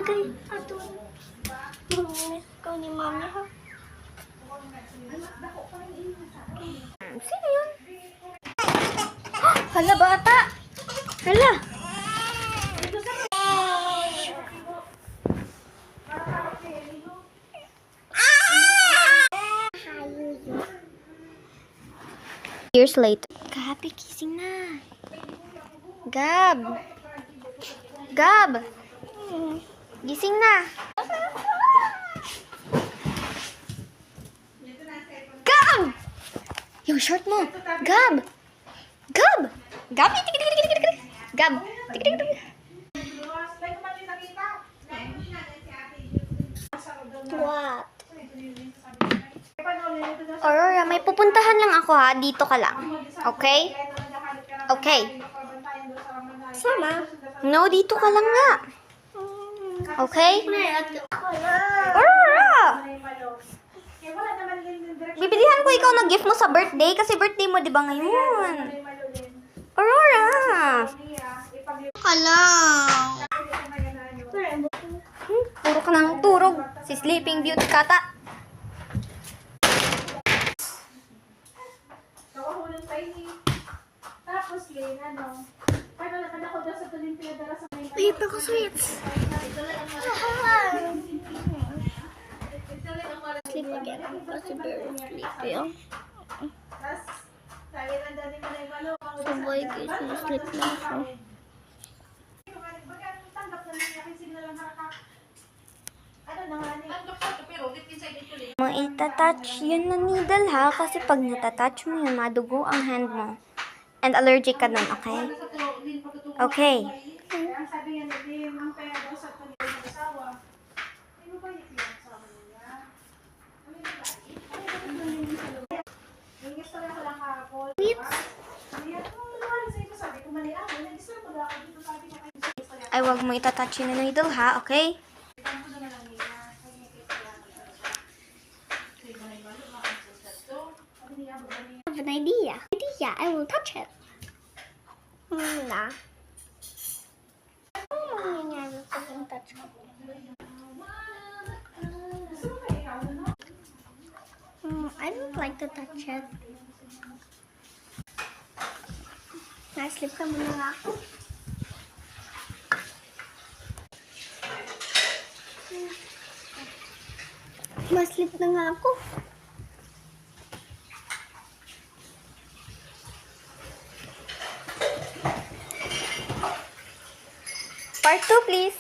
nilagay. Ato. Miss ko ni mami ha. Sino yun? Hala bata. Hala. Years later. Gabi, gising na. Gab. Gab. Gising na. Gab! Yung short mo. Gab. Gab. Gab. Gab. What? Aurora, may pupuntahan lang ako ha. Dito ka lang. Okay? Okay. Sama? No, dito ka lang nga. Okay? Aurora! Bibilihan ko ikaw ng gift mo sa birthday kasi birthday mo, di ba ngayon? Aurora! Hello! Puro ka ng turog. Si Sleeping Beauty kata. Tapos yun, ano, paano naman ako daw sa Olimpiada sa may... Wait, ako sweets. Sleep again. Kasi very sleepy, oh. Tapos, sabi lang daw ni Manay Malo, Sabay kayo, sleep na ako. tanggap na niya kasi sila lang ano na nga niya. Mo itatouch yun na needle ha, kasi pag natatouch mo yun, madugo ang hand mo. And allergic ka nun, okay? Okay. Ang sabi niya, hindi, ang kaya daw sa asawa. Ano ba yung asawa niya? Yung gusto na ko lang kahapon. Sabi ko, mali ako. Nag-isla ko lang ako dito. Sabi ko, Ay, wag mo itatouch yun na needle ha, okay? I have an idea. I will touch it. Nah. Touch it. I don't like to touch it. Naslip ka muna nga ako. Maslip na nga ako. Part 2, please.